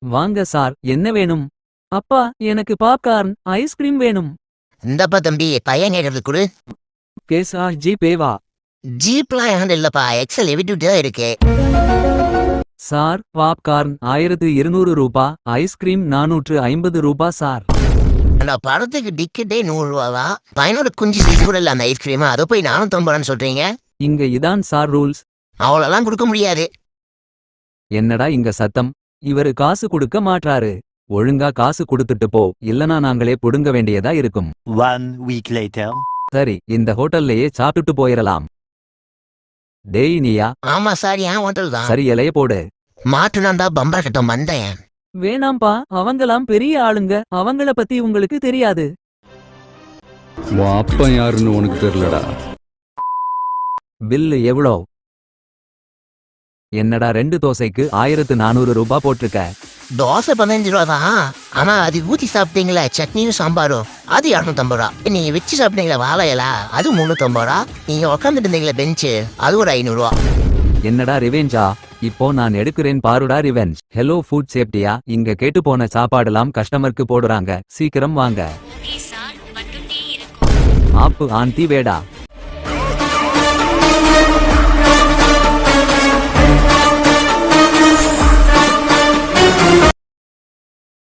வாங்க சார், என்ன வேணும்? அப்பா, எனக்கு பாப்கார்ன் ஐஸ்கிரீம் வேணும். இந்தப்பா தம்பி பையன் கேட்கறது கொடு. கேசா ஜிபேவா? ஜீப்லாம் என்கிட்ட இல்லப்பா, எக்ஸல் எவிட்டுட்டே தான் இருக்கு. சார், பாப்கார்ன் 1200 ரூபா, ஐஸ்கிரீம் 450 ரூபா சார். அந்த படத்துக்கு டிக்கெட்டே 100 ரூபாவா? பையனோட குஞ்சு சைஸ் கூட இல்ல அந்த ஐஸ்கிரீமா, அதை போய் 450 சொல்றீங்க? இங்க இதான் சார் ரூல்ஸ். அவ்வளோலாம் கொடுக்க முடியாது. என்னடா இங்க சத்தம்? இவரு காசு கொடுக்க மாட்றாரு. ஒழுங்கா காசு கொடுத்துட்டு போ, இல்லனா நாங்களே புடுங்க வேண்டியதா இருக்கும். 1 week later. சரி, இந்த ஹோட்டல்லையே சாப்பிட்டுட்டு போயிரலாம். டேய் நீயா? ஆமா சார், என் ஹோட்டல் தான். சரி, இலைய போடு. மாட்டுனாண்டா பம்பர் கட்டம் வந்தேன். வேணாம்பா, அவங்கலாம் பெரிய ஆளுங்க, அவங்கள பத்தி உங்களுக்கு தெரியாது. உன் அப்பன் யாருன்னு உனக்கு தெரியலடா. பில்லு எவ்வளோ? என்னடா 2 தோசைக்கு 1400 ரூபா போட்டிருக்க? தோசை 15 ரூபா தான். ஆனா அது ஊத்தி சாப்பிட்டீங்களா சட்னியும் சாம்பாரும், அது 250 ரூபா. நீங்க வச்சு சாப்பிட்டீங்களா வாழையிலா, அது 350 ரூபா. நீங்க உட்காந்துட்டு இருந்தீங்களா பெஞ்சு, அது ஒரு 500 ரூபா. என்னடா ரிவெஞ்சா? இப்போ நான் எடுக்கிறேன் பாருடா ரிவெஞ்ச். ஹலோ ஃபுட் சேஃப்டியா? இங்க கேட்டு போன சாப்பாடெல்லாம் கஸ்டமருக்கு போடுறாங்க, சீக்கிரம் வாங்க. ஆப்பு ஆண்டி வேடா.